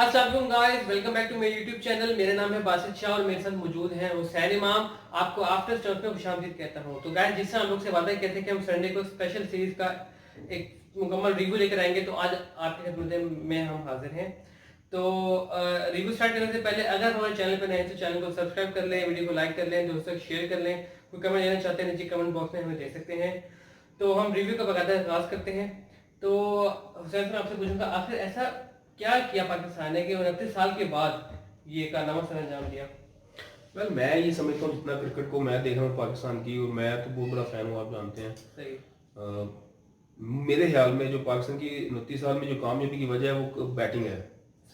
अस्सलाम वालेकुम guys, welcome back to मेरे यूट्यूब चैनल। मेरा नाम है बासित शाह और मेरे साथ मौजूद हैं हुसैन इमाम। आपको आफ्टर स्टॉक पे खुशामदीद कहता हूँ। तो गाइस, जिससे हम लोग से वादा कहते हैं कि हम संडे को स्पेशल सीरीज का एक मुकम्मल रिव्यू लेकर आएंगे, तो आज आपकी खिदमत में हम हाजिर हैं। तो रिव्यू स्टार्ट करने से पहले अगर हमारे चैनल पर नए हैं तो चैनल को सब्सक्राइब कर लें, वीडियो को लाइक कर लें, दोस्तों तक शेयर कर लें। कोई कमेंट देना चाहते हैं नीचे कमेंट बॉक्स में हमें दे सकते हैं। तो हम रिव्यू का बाकायदा आगाज करते हैं। तो हुसैन मैं आपसे पूछूंगा, आखिर ऐसा क्या किया पाकिस्तान ने कि 29 साल के बाद ये कारनामा सर अंजाम दिया? मैं ये समझता हूँ जितना क्रिकेट को मैं देख रहा हूँ पाकिस्तान की, और मैं तो बहुत बड़ा फैन हूँ, आप जानते हैं। सही। मेरे ख्याल में जो पाकिस्तान की 29 साल में जो कामयाबी की वजह है वो बैटिंग है।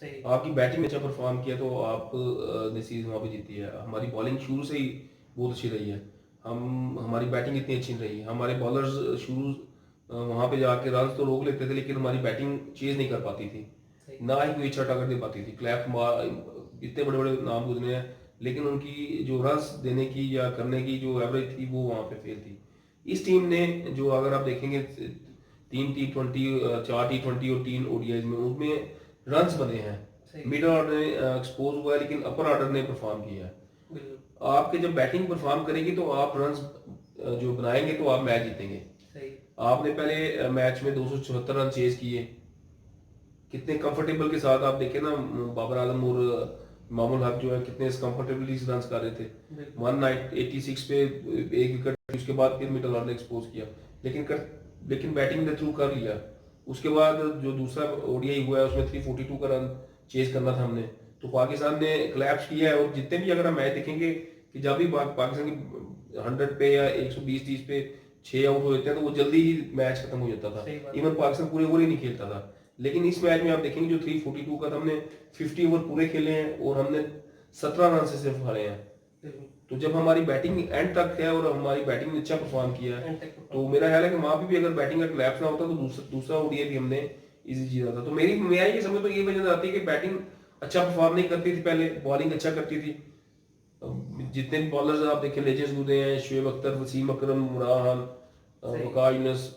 सही। आपकी बैटिंग अच्छा परफॉर्म किया तो आप ने सीरीज वहाँ पे जीती है। हमारी बॉलिंग शुरू से ही बहुत अच्छी रही है। हमारी बैटिंग इतनी अच्छी नहीं रही। हमारे बॉलर्स शुरू वहाँ पे जाके रन तो रोक लेते थे, लेकिन हमारी बैटिंग चेज नहीं कर पाती थी, सही। ना ही कोई अच्छा टारगेट दे पाती थी। इतने बड़े बड़े नाम गुजरे हैं, लेकिन उनकी जो रन्स देने की या करने की जो एवरेज थी वो वहाँ पे फेल थी। इस टीम ने जो, अगर आप देखेंगे, 3 T20, 4 T20 और 3 ODIs में उनमें रन्स बने हैं। सही। मिडल ऑर्डर ने एक्सपोज हुआ है, लेकिन अपर ऑर्डर ने परफॉर्म किया है। बिल्कुल। आपके जब बैटिंग परफॉर्म करेगी तो आप रन्स जो बनाएंगे तो आप मैच जीतेंगे। सही। आपने पहले मैच में 274 रन चेज किए, कितने कंफर्टेबल के साथ। आप देखें ना, बाबर आलम और मामूल हक जो है कितने कंफर्टेबली रन कर रहे थे। बिल्कुल। 186 पे एक विकेट, उसके बाद फिर मिडल ऑर्डर ने एक्सपोज किया, लेकिन बैटिंग के थ्रू कर लिया। उसके बाद जो दूसरा ओडीआई हुआ है उसमें 342 का रन चेज करना था हमने, तो पाकिस्तान ने क्लैप्स किया है। और जितने भी अगर हम मैच देखेंगे कि जब भी पाकिस्तान की 100 पे या 120-30 पे 6 आउट हो जाते हैं तो वो जल्दी ही मैच खत्म हो जाता था। सही बात। इवन पाकिस्तान पूरे ओवर ही नहीं खेलता था। लेकिन इस मैच में आप देखेंगे जो 342 का था, हमने 50 ओवर पूरे खेले हैं और हमने 17 रन से सिर्फ हारे हैं। बिल्कुल। तो जब हमारी बैटिंग एंड तक है और हमारी बैटिंग ने अच्छा परफॉर्म किया है, एंड तक तो मेरा ख्याल है कि वहां पे भी अगर बैटिंग का क्लैप्स ना होता तो दूसरा ओडीआई भी हमने इजी जीता था। तो मैं ये समझ तो ये वजह आती है कि बैटिंग अच्छा परफॉर्म नहीं करती थी पहले, बॉलिंग अच्छा करती थी। जितने भी बॉलर्स आप देखें, लेजेंड्स गुजरे हैं, शुएब अख्तर, वसीम अकरम, उमरान खान, सही। वकार यूनुस,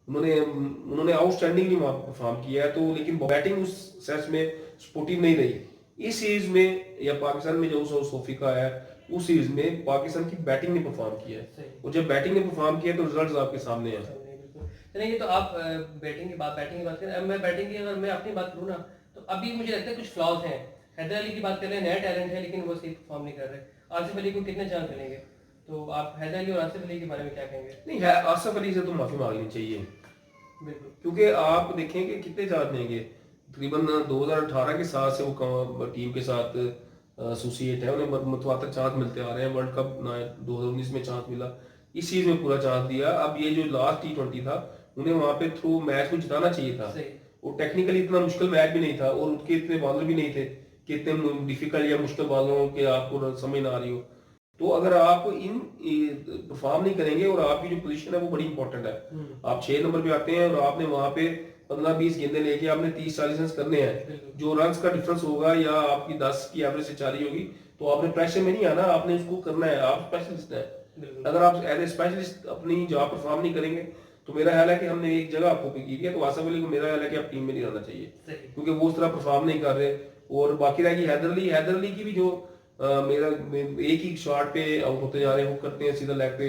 उन्होंने आउटस्टैंडिंगली परफॉर्म किया है। तो लेकिन बैटिंग उस सेट में स्पोर्टिव नहीं रही। इस सीरीज में या पाकिस्तान में जो साउथ अफ्रीका है, उस सीरीज में पाकिस्तान की बैटिंग ने परफॉर्म किया है, सही। और जब बैटिंग ने परफॉर्म किया तो रिजल्ट्स आपके सामने हैं। नहीं, बिल्कुल। चलिए, ये तो आप बैटिंग की बात करें। अब मैं बैटिंग की अगर मैं अपनी बात करूँ ना, तो अभी मुझे लगता है कुछ फ्लॉज हैं। हैदर अली की बात करें, नया टैलेंट है लेकिन वो सही परफॉर्म नहीं कर रहे। आसिफ अली को कितने चांस मिलेंगे? तो आप हैदर अली और आसिफ अली के बारे में क्या कहेंगे? नहीं है, आसफ अली से तो माफी मांगनी चाहिए, बिल्कुल। क्योंकि आप देखेंगे कितने चांस देंगे। तकरीबन 2018 के साथ से वो टीम के साथ एसोसिएट है, उन्हें मुतवातर चांस मिलते आ रहे हैं। वर्ल्ड कप 2019 में चांस मिला, इस चीज में पूरा चांस दिया। अब ये जो लास्ट T20 था, उन्हें वहां पे थ्रू मैच को जिताना चाहिए था। सही। और टेक्निकली इतना मुश्किल मैच भी नहीं था, और उनके इतने बॉलर भी नहीं थे कि इतने डिफिकल्ट या मुश्किल बॉलरों के आपको समझ ना आ रही हो। तो अगर आप इन परफॉर्म नहीं करेंगे, और आपकी जो पोजीशन है वो बड़ी इंपॉर्टेंट है। आप 6 नंबर पे आते हैं और आपने वहां पे 15-20 गेंदें लेके आपने 30-40 रन करने हैं। जो रन का डिफरेंस होगा या आपकी 10 की एवरेज से 4 ही होगी, तो आपने प्रेशर में नहीं आना, आपने उसको करना है। आप स्पेशलिस्ट हैं। अगर आप एज ए स्पेशलिस्ट अपनी जॉब परफॉर्म नहीं करेंगे, तो मेरा ख्याल है कि हमने एक जगह आपको पिक की है, तो आसफ अली को मेरा ख्याल है कि आप टीम में नहीं रहना चाहिए, क्योंकि वो उस तरह परफॉर्म नहीं कर रहे। और बाकी रहेगी हैदर अली की भी जो एक ही शॉट पे आउट होते जा रहे हैं, वो करते हैं सीधा लेग पे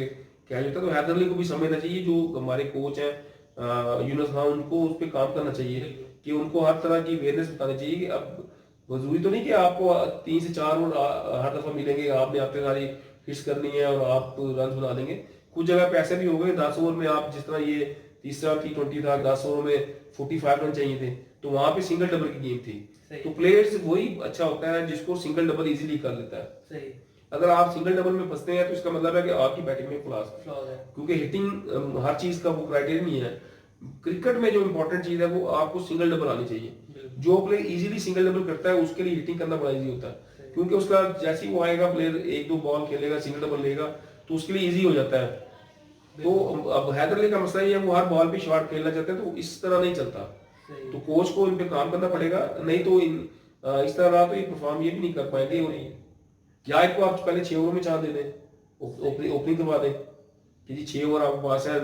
क्या होता है। तो हैदर अली को भी समझना चाहिए, जो हमारे कोच हैं यूनुस खान, उनको उस पर काम करना चाहिए कि उनको हर तरह की अवेयरनेस बतानी चाहिए कि अब जरूरी तो नहीं कि आपको 3 से 4 ओवर हर दफा मिलेंगे, आपने आपके सारी हिट्स करनी है और आप रन बना देंगे। कुछ जगह पैसे भी हो गए, 10 ओवर में आप, जिस तरह ये तीसरा T20 था, 10 ओवर में 45 रन चाहिए थे, तो वहां पे सिंगल डबल की गेम थी। तो प्लेयर्स वही अच्छा होता है जिसको सिंगल डबल इजीली कर लेता है। सही। अगर आप सिंगल डबल में फंसते हैं तो इसका मतलब है कि आपकी बैटिंग में फ्लॉज है। क्योंकि हिटिंग हर चीज का वो क्राइटेरिया नहीं है। क्रिकेट में जो इंपॉर्टेंट चीज है वो आपको सिंगल डबल आनी चाहिए। जो प्लेयर इजीली सिंगल डबल करता है उसके लिए हिटिंग करना बड़ा इजी होता है, क्योंकि उसका जैसे ही वो आएगा, प्लेयर 1-2 बॉल खेलेगा, सिंगल डबल लेगा, तो उसके लिए इजी हो जाता है। तो अब हैदर अली का मसला ये है, वो हर बॉल पे शॉट खेलना चाहते हैं, तो इस तरह नहीं चलता। तो कोच को इन पे काम करना पड़ेगा, नहीं तो इस तरह रहा तो ये परफॉर्म ये भी नहीं कर पाएंगे। और या इनको आप पहले 6 ओवर में चांस दे दें, ओपनिंग करवा दें कि जी 6 ओवर आपके पास है,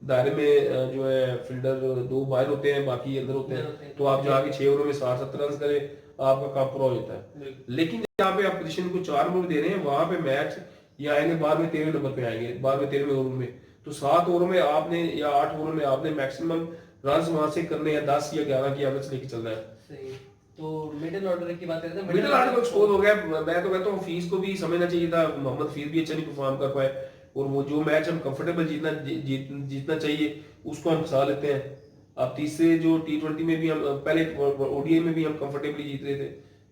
दायरे में जो है फील्डर 2 बाहर होते हैं, बाकी अंदर होते हैं, तो आप जाके 6 ओवर में 60-70 रन करें, आपका काम पूरा हो जाता है। लेकिन जहाँ पे आप पोजीशन को 4 ओवर दे रहे हैं, वहां पे मैच ये आएंगे 12वें 13वें नंबर पे आएंगे, 12वें 13वें ओवर में, तो 7 ओवर में आपने या 8 ओवर में आपने मैक्सिमम रन वहां से करने हैं, 10 या 11 की एवरेज लेके चलना है। सही। तो मिडिल ऑर्डर की बात करते हैं, मिडिल ऑर्डर को एक्सपोज हो गया। मैं तो कहता हूँ फीस को भी समझना चाहिए था, मोहम्मद फीस भी अच्छा नहीं परफॉर्म कर पाए, और वो जो मैच हम कंफर्टेबल जीतना चाहिए उसको हम फंसा लेते हैं। अब तीसरे जो T20 में भी हम पहले ओडीआई में भी हम कंफर्टेबली जीत रहे थे,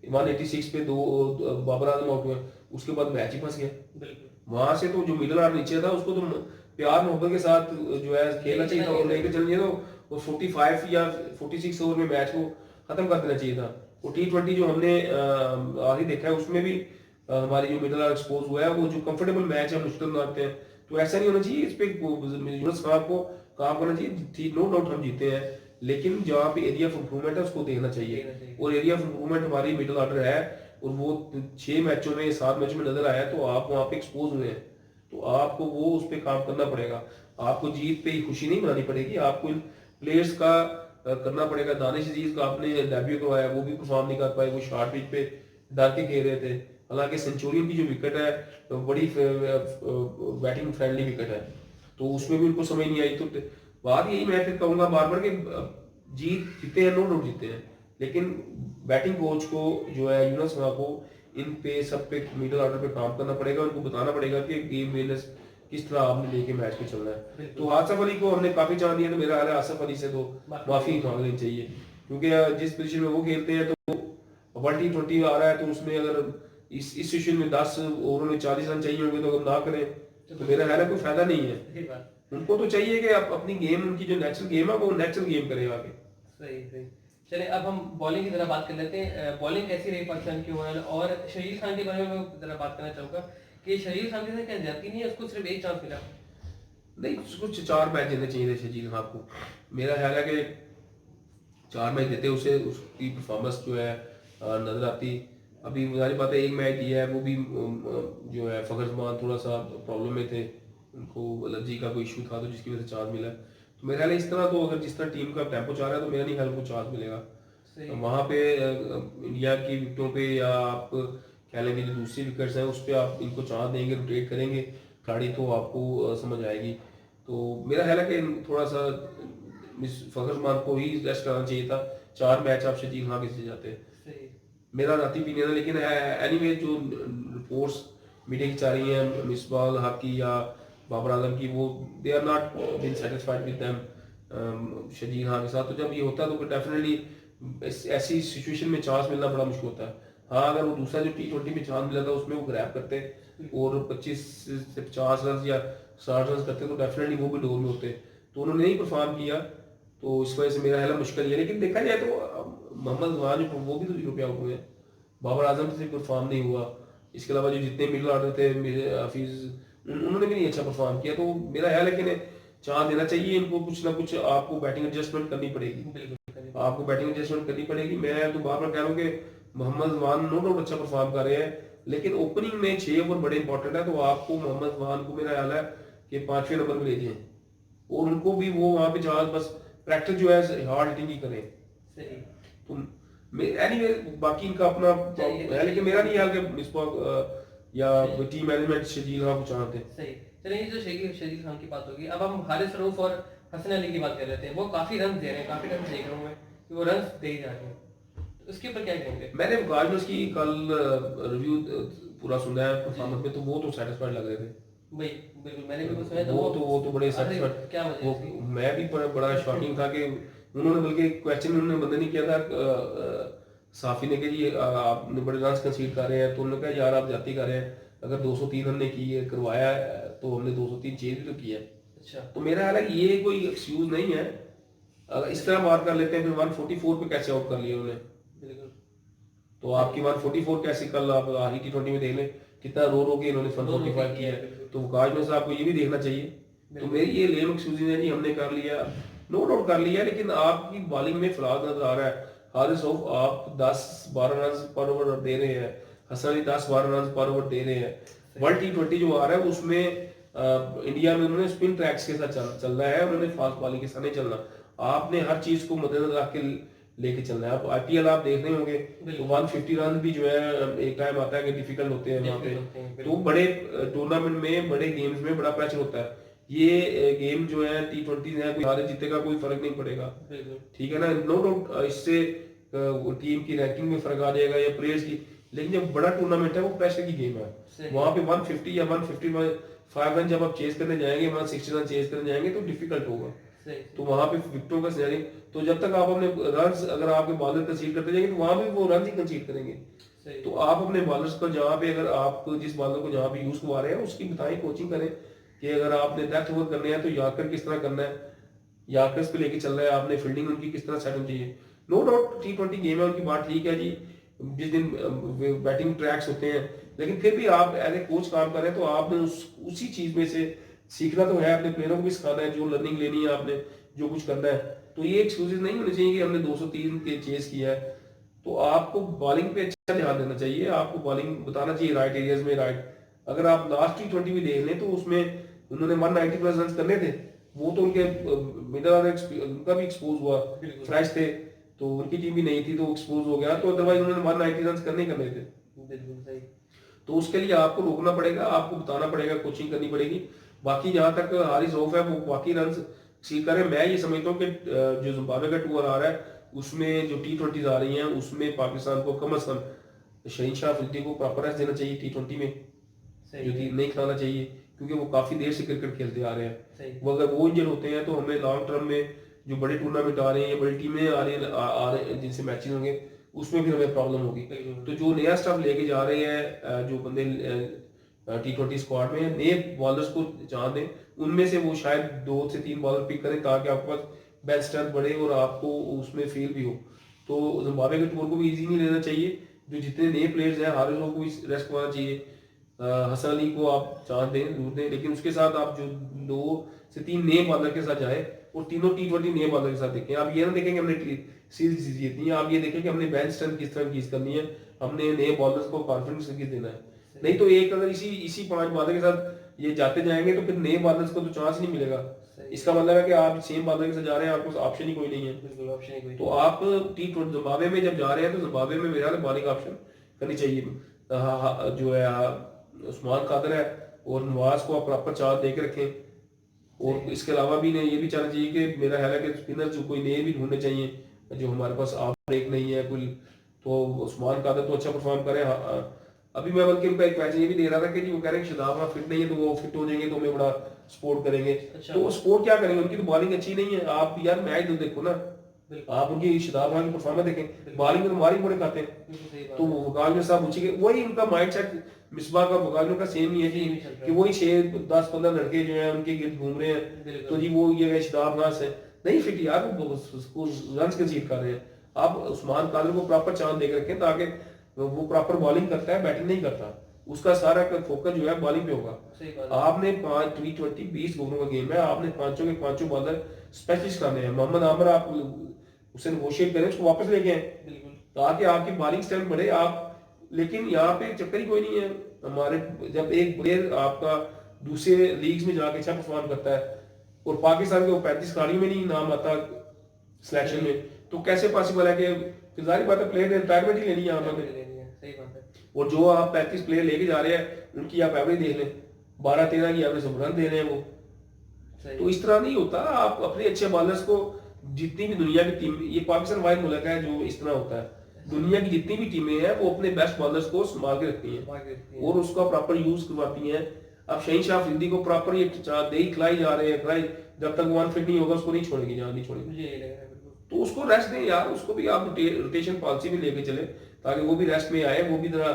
186 पे 2 बाबर आजम आउट हुए, उसके बाद मैच ही फंस गया। वहां से तो जो मिडिल ऑर्डर नीचे था उसको तो प्यार मोहब्बत के साथ जो है खेलना चाहिए था, और लेकर चलना चाहिए, तो वो 45 या 46 ओवर में मैच को खत्म कर देना चाहिए था। वो T20 जो हमने आगे देखा है उसमें भी हमारी जो मिडिल ऑर्डर एक्सपोज हुआ है, वो जो कंफर्टेबल मैच है मुश्किल बनाते हैं, तो ऐसा नहीं होना चाहिए। इस पे यूनुस खान को काम करना चाहिए, नो डाउट हम जीते हैं, लेकिन जहाँ पे एरिया ऑफ इंप्रूवमेंट है उसको देखना चाहिए, और एरिया ऑफ इंप्रूवमेंट हमारी मिडिल ऑर्डर है, और वो 6 मैचों में 7 मैचों में नजर आया, तो आप वहाँ पे एक्सपोज हुए हैं, तो आपको वो उस पर काम करना पड़ेगा। आपको जीत पे ही खुशी नहीं मनानी पड़ेगी, आपको इन प्लेयर्स का करना पड़ेगा। दानिश अजीज का आपने डेब्यू करवाया, वो भी परफॉर्म नहीं कर पाए, वो शॉर्ट पिच पे डर के खेल रहे थे, हालांकि सेंचुरियन की जो विकेट है बड़ी बैटिंग फ्रेंडली विकेट है, तो उसमें भी उनको समझ नहीं आई। तो बात यही मैं फिर कहूंगा बार बार कि जीते हैं, नो डाउट जीते हैं, लेकिन बैटिंग कोच को जो है यूनुस खान को इन पे सब पे मिडिल ऑर्डर पे काम करना पड़ेगा, उनको बताना पड़ेगा कि गेम वेलनेस किस तरह आपने लेके मैच पे चलना है। तो आसिफ अली को हमने काफी चांस दिया, तो मेरा हाल है आसिफ अली से तो माफी मांग लेनी चाहिए, क्योंकि जिस पोजीशन में वो खेलते हैं, तो वर्ल्ड T20 आ रहा है, तो उसमें अगर इस सिचुएशन में 10 ओवर में 40 रन चाहिए होंगे, तो अगर ना करें तो मेरा ख्याल है कोई फायदा नहीं है। उनको तो चाहिए कि आप अपनी गेम, उनकी जो नेचुरल गेम है वो नेचुरल गेम करें आगे। सही सही। चलिए अब हम बॉलिंग की तरह बात कर लेते हैं। बॉलिंग कैसी रही पाकिस्तान की ओवरऑल, और शहीद खान के बारे में मैं जरा बात करना चाहूंगा कि शहीद खान के साथ क्या जाती नहीं है, उसको सिर्फ एक चांस मिला। नहीं, उसको 4 मैच देने चाहिए थे शहीद खान को। मेरा ख्याल है कि 4 मैच देते उसे, उसकी परफॉर्मेंस जो है नजर आती। अभी मुझे बात है, एक मैच दिया है, वो भी जो है फखर जमान थोड़ा सा प्रॉब्लम में थे, उनको एलर्जी का कोई इशू था, तो जिसकी वजह से चांस मिला। तो मेरा ख्याल है इस तरह, तो अगर जिस तरह टीम का टेम्पो चाह रहा है, तो मेरा नहीं ख्याल उनको चांस मिलेगा वहां पे। इंडिया की विकेटों पे, या आप कह लेंगे जो दूसरी विकेट्स हैं उस पर आप इनको चांस देंगे, रोटेट करेंगे खिलाड़ी, तो आपको समझ आएगी। तो मेरा ख्याल है कि थोड़ा सा मिस फखर जमान को ही रेस्ट करना चाहिए था। 4 मैच आप शजील खान के से जाते हैं, मेरा राती ओपिनियन है। लेकिन एनीवे जो रिपोर्ट्स मीडिया की चाह रही हैं मिसबाह हक की या बाबर आजम की, वो they are not been satisfied with them Shazil Khan के साथ। तो जब ये होता है तो डेफिनेटली ऐसी सिचुएशन में चांस मिलना बड़ा मुश्किल होता है। हाँ, अगर वो दूसरा जो T20 में चांस मिला था उसमें वो ग्रैब करते और 25 से 50 रन या 60 रन करते, तो डेफिनेटली वो भी डोर में होते, तो उन्होंने नहीं परफॉर्म किया, तो इस वजह से मेरा ख्याल मुश्किल ही है। लेकिन देखा जाए तो मोहम्मद जवान जो वो भी तो 0 पे आउट हुए, बाबर आजम से परफॉर्म नहीं हुआ, इसके अलावा जो जितने मिडिल ऑर्डर थे हफीज, उन्होंने भी नहीं अच्छा परफॉर्म किया। तो मेरा ख्याल है कि चांस देना चाहिए इनको, कुछ ना कुछ आपको बैटिंग एडजस्टमेंट करनी पड़ेगी, आपको बैटिंग एडजस्टमेंट करनी पड़ेगी। मैं तो बार बार कह रहा हूँ कि मोहम्मद जवान नो डाउट अच्छा परफॉर्म कर रहे हैं, लेकिन ओपनिंग में 6 ओवर बड़े इंपॉर्टेंट है, तो आपको मोहम्मद जवान को मेरा ख्याल है कि 5वें नंबर पे ले जाए, और उनको भी वो वहां पे चांस बस प्रैक्टिस जो है हार्ड हिटिंग ही करें। सही। तो एनीवे बाकी इनका अपना है, लेकिन मेरा नहीं ख्याल कि मिसबाह या टीम मैनेजमेंट शजील खान को चाहते हैं। सही। चलिए, जो शजील खान की बात होगी, अब हम हारिस रऊफ और हसन अली की बात कर रहे थे। वो काफी रन दे रहे हैं, काफी रन देख रहा हूँ मैं कि वो रन दे जा रहे हैं, उसके ऊपर क्या कहेंगे? मैंने गार्डनर्स की कल रिव्यू पूरा सुना है परफॉर्मेंस में, तो वो तो सेटिस्फाइड लग रहे थे भाई। बिल्कुल, मैंने भी सुना था। वो तो बड़े सेटिस्फाइड। क्या वजह थी? मैं भी बड़ा शॉकिंग था कि उन्होंने, बल्कि क्वेश्चन उन्होंने बंदे नहीं किया था साफी ने कि जी आपने बड़े रन कंसीड कर रहे हैं, तो उन्होंने कहा यार आप जाती कर रहे हैं, अगर 203 हमने की करवाया तो हमने 203 चेंज भी तो किया है। अच्छा, तो मेरा ख्याल है ये कोई एक्सक्यूज नहीं है, अगर इस तरह मार कर लेते हैं फिर 144 पे कैसे आउट कर लिया उन्होंने। बिल्कुल। तो आपकी 144 कैसे, कल आप आखिरी T20 में देख लें कितना रो के इन्होंने 145 किया है, तो काज में से आपको ये भी देखना चाहिए। तो मेरी ये लेम एक्सक्यूज है जी, हमने कर लिया, नो डाउट कर लिया, लेकिन आपकी बॉलिंग में फ्लॉज नजर आ रहा है। हारिस रऊफ आप 10-12 रन पर ओवर दे रहे हैं, हसन अली 10-12 रन पर ओवर दे रहे हैं। वर्ल्ड T20 जो आ रहा है उसमें इंडिया में उन्होंने स्पिन ट्रैक्स के साथ चलना है, उन्होंने फास्ट बॉलिंग के साथ नहीं चलना। आपने हर चीज को मद्देनजर रख के लेके चलना है। आप आईपीएल आप देख रहे होंगे तो 150 रन भी जो है एक टाइम आता है कि डिफिकल्ट होते हैं वहाँ पे। तो बड़े टूर्नामेंट में, बड़े गेम्स में बड़ा प्रेशर होता है। ये गेम जो है T20 है, कोई हारे जीतेगा कोई फर्क नहीं पड़ेगा, ठीक है ना। नो डाउट इससे टीम की रैंकिंग में फर्क आ जाएगा या प्लेयर्स की, लेकिन जब बड़ा टूर्नामेंट है वो प्रेशर की गेम है। वहां पे 150 या 155 रन जब आप चेस करने जाएंगे, 160 रन चेस करने जाएंगे तो डिफिकल्ट होगा। तो वहां पे विकेटों का सिनेरियो, तो जब तक आप अपने रन, अगर आपके बॉलर कंसीड करते जाएंगे तो वहां भी वो रन ही कंसीड करेंगे। तो आप अपने बॉलर्स को जहाँ पे, अगर आप जिस बॉलर को जहाँ पे यूज करवा रहे हैं उसकी बताएं, कोचिंग करें कि अगर आपने डेप्थ ओवर करने हैं तो यार्कर किस तरह करना है, यार्कर्स पे लेके चल रहा है आपने, फील्डिंग उनकी किस तरह सेट होनी चाहिए। नो डाउट T20 गेम है, उनकी बात ठीक है जी, जिस दिन बैटिंग ट्रैक्स होते हैं, लेकिन फिर भी आप एज ए कोच काम कर रहे हैं तो आपने उसी चीज में से सीखना तो है, अपने प्लेयरों को भी सिखाना है, जो लर्निंग लेनी है आपने, जो कुछ करना है। तो ये एक्सक्यूजेज नहीं होने चाहिए कि हमने 203 के चेस किया है। तो आपको बॉलिंग पे अच्छा ध्यान देना चाहिए, आपको बॉलिंग बताना चाहिए राइट एरियाज में, राइट। अगर आप लास्ट T20 भी देख लें तो उसमें उन्होंने 190 प्लस रन करने थे, वो तो उनके मिडल ऑर्डर उनका भी एक्सपोज हुआ, फ्रेश थे तो उनकी टीम भी नहीं थी तो एक्सपोज हो गया, तो अदरवाइज उन्होंने 190 रन करने ही करने थे। बिल्कुल सही। तो उसके लिए आपको रोकना पड़ेगा, आपको बताना पड़ेगा, कोचिंग करनी पड़ेगी। बाकी जहां तक हारिस रऊफ है वो बाकी रन सीख करें। मैं ये समझता हूँ कि जो जिम्बाब्वे का टूर आ रहा है उसमें जो T20 आ रही हैं उसमें पाकिस्तान को कम से कम शहीन शाह अफरीदी को प्रॉपर रेस्ट देना चाहिए T20 में, जो नहीं खिलाना चाहिए, क्योंकि वो काफी देर से क्रिकेट खेलते आ रहे हैं। वो अगर वो इंजर होते हैं तो हमें लॉन्ग टर्म में जो बड़े टूर्नामेंट आ रहे हैं, बड़ी टीमें आ रही हैं जिनसे मैचेस होंगे, उसमें भी हमें प्रॉब्लम होगी। तो जो नया स्टाफ लेके जा रहे हैं, जो बंदे T20 स्क्वाड में नए बॉलर्स को चांस दें, उनमें से वो शायद 2 से 3 बॉलर पिक करें ताकि आपके पास बेस्ट स्ट्रेंथ बढ़े और आपको उसमें फील भी हो। तो जिम्बाब्वे के टूर को भी इजी नहीं लेना चाहिए। जो जितने नए प्लेयर्स हैं, हारिस को भी रेस्ट करवाना चाहिए, हसन अली को आप चांस दें, जरूर दें, लेकिन उसके साथ आप जो 2 से 3 नए बॉलर के साथ जाए और तीनों T20 नए बॉलर के साथ देखें। आप ये ना देखें कि हमने सीरीज जीतनी है, आप ये देखें कि हमने बेंच स्ट्रेंथ किस तरह की करनी है, हमने नए बॉलर्स को कॉन्फिडेंस किस देना है। नहीं तो एक अगर इसी 5 बॉलर के साथ ये जाते जाएंगे तो फिर नए बॉलर्स को तो चांस नहीं मिलेगा। इसका मतलब है कि आप सेम बॉलर के साथ जा रहे हैं, आपको ऑप्शन ही कोई नहीं है। बिल्कुल ऑप्शन ही कोई। तो आप T20 जिम्बाब्वे में जब जा रहे हैं तो जिम्बाब्वे में मेरा बॉलिंग ऑप्शन करनी चाहिए। जो है उस्मान कादर है और नवाज को आप प्रॉपर चार्ज दे के रखें। और इसके अलावा भी ये भी चाहना चाहिए कि मेरा ख्याल है कि स्पिनर जो कोई नए भी ढूंढने चाहिए, जो हमारे पास आप ब्रेक नहीं है कोई, तो उस्मान कादर तो अच्छा परफॉर्म करे। अभी मैं बल्कि उनका एक मैच ये भी दे रहा था कि वो कह रहे हैं शादाब फिट नहीं है, तो वो फिट हो जाएंगे तो हमें बड़ा सपोर्ट करेंगे। तो वो सपोर्ट क्या करेंगे, उनकी तो बॉलिंग अच्छी नहीं है। आप यार मैच तो देखो ना, आप उनकी शादाब खान की परफॉर्मेंस देखें, बॉलिंग में हमारी बड़े खाते हैं। तो वकाल में साहब पूछिए, वही उनका माइंडसेट मिसबा का वकाल का सेम ही है कि वही 6-10-15 लड़के जो है उनके गिर्द घूम रहे हैं, तो जी वो ये शादाब खान से नहीं फिट यार, वो रन कंसीड कर रहे हैं। आप उस्मान कादर को प्रॉपर चांस देकर रखें ताकि वो प्रॉपर बॉलिंग करता है, बैटिंग नहीं करता, उसका सारा फोकस जो है बॉलिंग पे होगा। आपने 5 T20 20 ओवरों का गेम है, आपने पांचों के पांचों बॉलर स्पेशलिस्ट करने हैं। मोहम्मद आमर आप उसे नेगोशिएट करें, उसको वापस लेके आए ताकि आपकी बॉलिंग स्ट्रेंथ बढ़े। आप लेकिन यहाँ पे चक्कर ही कोई नहीं है हमारे। जब एक प्लेयर आपका दूसरे लीग्स में जाके अच्छा परफॉर्म करता है और पाकिस्तान के 35 खिलाड़ियों में नहीं नाम आता सिलेक्शन में, तो कैसे पॉसिबल है कि जाहिर बात है प्लेयर ने रिटायरमेंट ही लेनी है यहाँ पर। और जो आप 35 प्लेयर लेके जा रहे हैं उनकी आप एवरेज देख लें, 12-13 की एवरेज रन दे रहे हैं वो। तो इस तरह नहीं होता। आप अपने अच्छे बॉलर्स को, जितनी भी दुनिया की टीम, ये पाकिस्तान वाइड मुल्क है जो इस तरह होता है, दुनिया की जितनी भी टीमें हैं वो अपने बेस्ट बॉलर्स को संभाल के रखती हैं और उसका प्रॉपर यूज करवाती हैं। अब शहीन शाह अफरीदी को प्रॉपर ये दे खिलाई जा रहे हैं, खिलाई, जब तक वो अनफिट नहीं होगा उसको नहीं छोड़ेगी, जहाँ नहीं छोड़ेगी। तो उसको रेस्ट दें यार, उसको भी आप रोटेशन पॉलिसी भी लेके चले ताकि वो भी रेस्ट में आए, वो भी जरा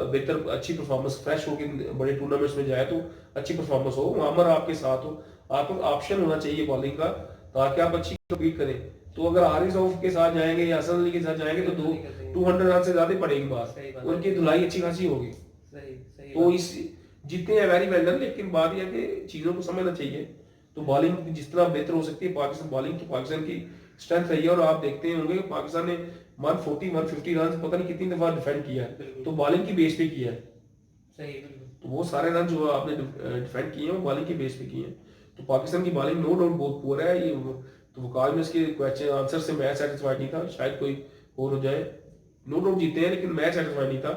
बेहतर अच्छी परफॉर्मेंस, फ्रेश होकर बड़े टूर्नामेंट्स में जाए तो अच्छी परफॉर्मेंस हो, मामर आपके साथ हो। आपको ऑप्शन होना चाहिए बॉलिंग का ताकि आप अच्छी कम्पीट करें। तो अगर हारिस रऊफ के साथ जाएंगे या हसन अली के साथ जाएंगे तो 200 रन से ज्यादा पड़ेगी बात, उनकी धुलाई अच्छी खासी होगी। तो इस जीतते हैं वेरी वेल डन, लेकिन बात यह है कि चीजों को समझना चाहिए। तो बॉलिंग जिस तरह बेहतर हो सकती है, पाकिस्तान बॉलिंग की पाकिस्तान की स्ट्रेंथ रही है। और आप देखते होंगे कि पाकिस्तान ने 140-150 रन पता नहीं कितनी दफा डिफेंड किया है, तो बॉलिंग की बेस पे किया है। सही। तो वो सारे रन जो आपने डिफेंड किए हैं वो बॉलिंग के बेस पे किए हैं। तो पाकिस्तान की बॉलिंग नो डाउट बहुत पुअर है ये। तो वकाल में इसके क्वेश्चन आंसर से मैं सेटिस्फाइड नहीं था, शायद कोई और हो जाए। नो डाउट जीते हैं लेकिन मैं सेटिस्फाइड नहीं था।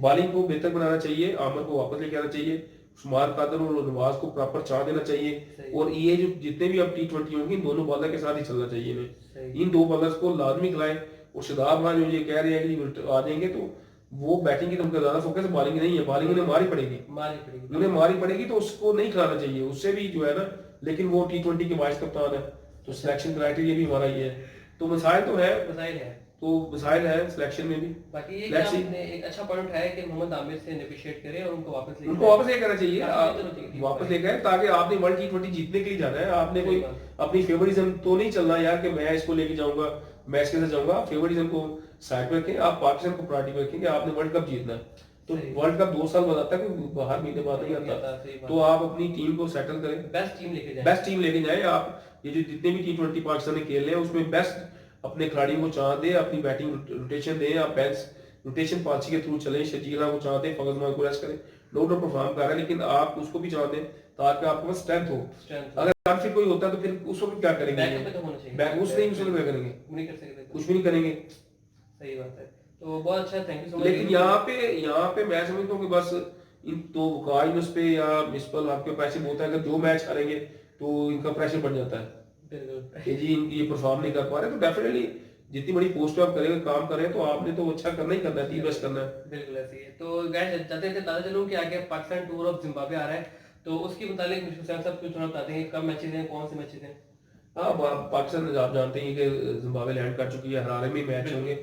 बॉलिंग को बेहतर बनाना चाहिए, आमर को वापस लेके आना चाहिए, शुमार कादर और नवाज को प्रॉपर चांस देना चाहिए। और ये जो जितने भी अब T20 होंगे इन दोनों बॉलर के साथ ही चलना चाहिए इन्हें। इन दो बॉलर्स को लाजमी खिलाएं। और शादाब खान जो ये कह रहे हैं कि आ जाएंगे, तो वो बैटिंग की तो उनका ज्यादा फोकस है, बॉलिंग नहीं है। बॉलिंग उन्हें मारी पड़ेगी, उन्हें मारी पड़ेगी, तो उसको नहीं खिलाना चाहिए, उससे भी जो है ना। लेकिन वो T20 के वाइस कप्तान है, तो सिलेक्शन क्राइटेरिया भी हमारा ये है। तो मसाइल तो है, तो मसाइल है सिलेक्शन में भी। बाकी ये कि आपने एक अच्छा पॉइंट उठाया कि मोहम्मद आमिर से नेगोशिएट करें और उनको वापस लेकर आना चाहिए, वापस लेकर आए, ताकि आपने वर्ल्ड T20 जीतने के लिए जाना है। आपने कोई अपनी फेवरिज्म तो नहीं चलना यार कि मैं इसको लेके जाऊंगा, मैं इसके साथ जाऊंगा। फेवरिज्म को साइड में रखें, आप पाकिस्तान को प्रायोरिटी में रखें कि आपने वर्ल्ड कप जीतना है। तो वर्ल्ड कप 2 साल बाद आता है, कोई बाहर महीने बाद नहीं आता। तो आप अपनी टीम को सेटल करें, बेस्ट टीम लेके जाए आप। ये जो जितने भी T20 पाकिस्तान ने खेल रहे हैं उसमें बेस्ट अपने खिलाड़ियों को चांस दे, अपनी बैटिंग रोटेशन दें, आप बेंच रोटेशन पॉलिसी के थ्रू चलें। शकीला को चांस दें, फगल मान को रेस्ट करें। नो डाउट परफॉर्म कर रहा है लेकिन आप उसको भी चांस दें ताकि आपके पास स्ट्रेंथ हो। अगर अनफिट कोई होता है तो फिर उसको भी क्या करेंगे, उस नहीं क्या करेंगे, कुछ भी नहीं करेंगे। सही बात है। तो बहुत अच्छा, थैंक यू सो मच। लेकिन यहाँ पे मैं समझता हूँ कि बस इन तो वकाल पे या मिसपल आपके पैसे बहुत है, अगर 2 मैच हारेंगे तो इनका प्रेशर बढ़ जाता है कि जी ये परफॉर्म नहीं कर पा रहे। तो डेफिनेटली जितनी बड़ी पोस्ट आप करेंगे, काम करें, तो आपने तो अच्छा करना ही करना है, टीम बेस्ट करना है। बिल्कुल ऐसे ही है। तो गाइस जाते थे पता चलूं कि आगे पाकिस्तान टूर ऑफ जिम्बाब्वे आ रहा है, तो उसके मुताबिक हुसैन साहब कुछ थोड़ा बताते हैं, कब मैचेस हैं, कौन से मैचेस हैं। हाँ, पाकिस्तान आप जानते हैं कि जिम्बाब्वे लैंड कर चुकी है, हरारे में मैच होंगे,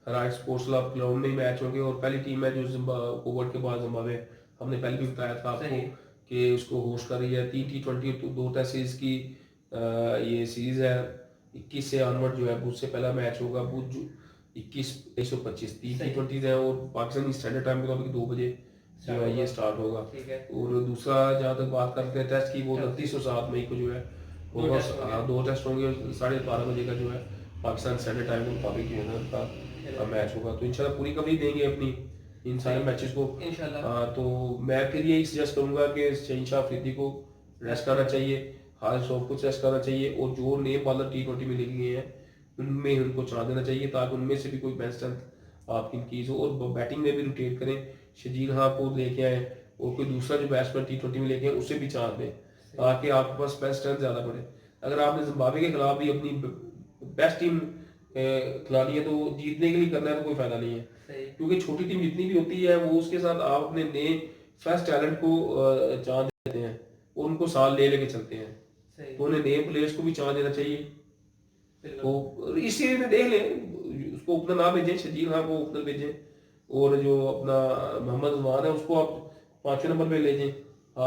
हरारे स्पोर्ट्स क्लब ग्राउंड में मैच होंगे। और पहली टीम है जो कोविड के बाद जिम्बाब्वे, हमने पहले भी बताया था आपको कि उसको होस्ट कर रही है। 3 T20 2 टेस्ट सीरीज की ये सीरीज है। 21 से ऑनवर्ड जो है, उससे पहला मैच होगा बुध 21 125 3 T20 है। और पाकिस्तानी स्टैंडर्ड टाइम के मुताबिक 2 बजे जो है ये स्टार्ट होगा। और दूसरा जहाँ तक बात करते हैं टेस्ट की, वो 29 और 7 मई को जो है वो बस 2 टेस्ट होंगे। 12:30 बजे का जो है पाकिस्तान स्टैंडर्ड टाइम के मुताबिक जो है ना उनका मैच होगा। तो इंशाल्लाह पूरी कवरेज देंगे अपनी इन सारे मैचेस को इंशाल्लाह। तो मैं फिर यही सजेस्ट करूंगा कि शहीनशाह अफरीदी को रेस्ट करना चाहिए, हारिस रऊफ को रेस्ट करना चाहिए, और जो नए बॉलर T20 में लेके गए हैं उनमें उनको चांस देना चाहिए ताकि उनमें से भी कोई बेंच स्ट्रेंथ आपकी इंक्रीज हो। और बैटिंग में भी रोटेट करें, शजील खान को लेके आए और कोई दूसरा जो बैट्समैन T20 में लेके आए उससे भी चांस दें ताकि आपके पास बेंच स्ट्रेंथ ज्यादा बढ़े। अगर आपने जिम्बाब्वे के खिलाफ भी अपनी बेस्ट टीम खिलानी है तो जीतने के लिए करना है, तो कोई फायदा नहीं है। क्योंकि छोटी टीम जितनी भी होती है वो उसके साथ आप अपने नए फ्रेश टैलेंट को चांस देते हैं और उनको साल ले लेके चलते हैं। तो उन्हें नए प्लेयर्स को भी चांस देना चाहिए। तो इस सीरीज में देख लें, उसको ओपनर ना भेजें, शजील खान को ओपनर भेजें, और जो अपना मोहम्मद उस्मान है उसको आप 5वें नंबर पे ले जाएं,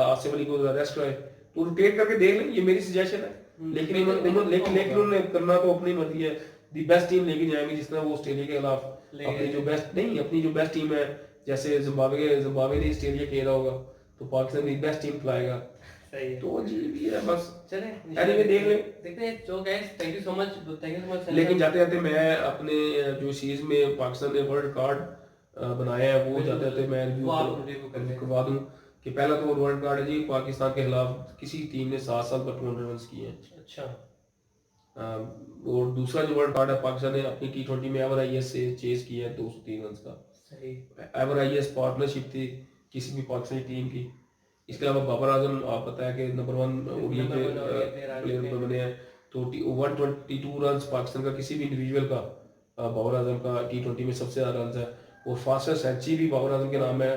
आसिफ अली को रेस्ट कराएं। तो रोटेट करके देख लें, ये मेरी सजेशन है। लेकिन उन्होंने करना तो अपनी मर्जी है। दी बेस्ट टीम लेके जाएंगे, जिस तरह वो ऑस्ट्रेलिया के खिलाफ अपनी जो बेस्ट टीम है, जैसे जिम्बाब्वे ने ऑस्ट्रेलिया खेला होगा, तो पाकिस्तान की बेस्ट टीम खिलाएगा। सही है, तो जी भी है बस। चले एनीवे देख ले, देखते हैं। तो guys thank you so much. लेकिन जाते जाते मैं अपने जो सीरीज में पाकिस्तान ने वर्ल्ड कार्ड बनाया है वो जाते जाते मैं रिव्यू करवा दूं कि पहला तो वर्ल्ड कार्ड है जी, पाकिस्तान के खिलाफ किसी टीम ने 7 साल पर 200 रन किए हैं। अच्छा। और दूसरा जो वर्ल्ड कार्ड है, पाकिस्तान ने अपनी T20 में एवर IS से चेस किया है 203 रन का। सही। एवर IS पार्टनरशिप थी किसी भी पाकिस्तानी टीम की। इसके अलावा बाबर आजम आप पता है कि नंबर 1 ओडीआई के प्लेयर बने हैं। तो 122 रन पाकिस्तान का किसी भी इंडिविजुअल का बाबर आजम का T20 में सबसे ज्यादा रन है। और फास्टेस्ट सेंचुरी भी बाबर आजम के नाम है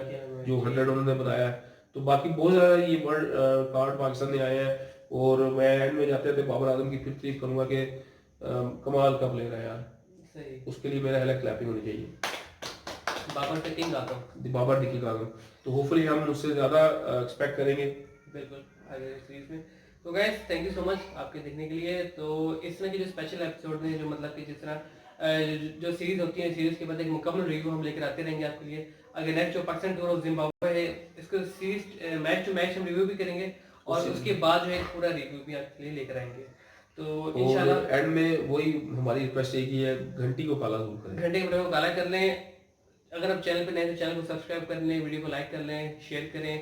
जो 100 उन्होंने बनाया है। तो बाकी बहुत ज्यादा ये वर्ल्ड कार्ड पाकिस्तान में आए हैं। और मैं एंड में जाते थे बाबर आजम की फिर तारीफ करूंगा कि कमाल का प्लेयर है यार। सही। उसके लिए मेरा हेला क्लैपिंग होनी चाहिए। बाबर द किंग आजम। तो होपफुली हम उससे ज्यादा एक्सपेक्ट करेंगे बिल्कुल आगे सीरीज में। तो guys thank you so much आपके देखने के लिए। तो इस तरह की जो स्पेशल एपिसोड में जो मतलब कि जिस तरह जो सीरीज होती है, सीरीज के बाद एक मुकम्मल रिव्यू हम लेकर आते रहेंगे आपके लिए। अगर नेक्स्ट जो पाकिस्तान टूर ऑफ जिम्बाब्वे है, इसको सीरीज मैच टू मैच हम रिव्यू भी करेंगे और उसके बाद जो है पूरा रिव्यू भी आपके लिए लेकर आएंगे। तो इंशाल्लाह एंड में वही हमारी रिक्वेस्ट है, घंटी को काला जरूर करें, घंटे को काला कर लें। अगर आप चैनल पे नए तो चैनल को सब्सक्राइब कर लें, वीडियो को लाइक कर लें, शेयर करें।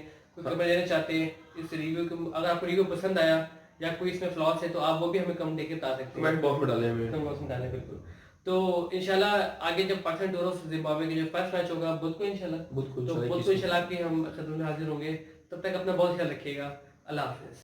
कोई कमेंट देना चाहते हैं इस रिव्यू को, अगर आपको रिव्यू पसंद आया या कोई इसमें फ्लॉस है तो आप वो भी हमें कमेंट देके बता सकते हैं, कमेंट बॉक्स में डालें हमें, कमेंट बॉक्स में डालें बिल्कुल। तो इंशाल्लाह आगे जब पाकिस्तान टूर ऑफ जिम्बाब्वे के जो फर्स्ट मैच होगा बुध को इंशाल्लाह, बुध को तो बुध को इंशाल्लाह आपकी हम खिदमत में हाजिर होंगे। तब तक अपना बहुत ख्याल रखिएगा। अल्लाह हाफिज।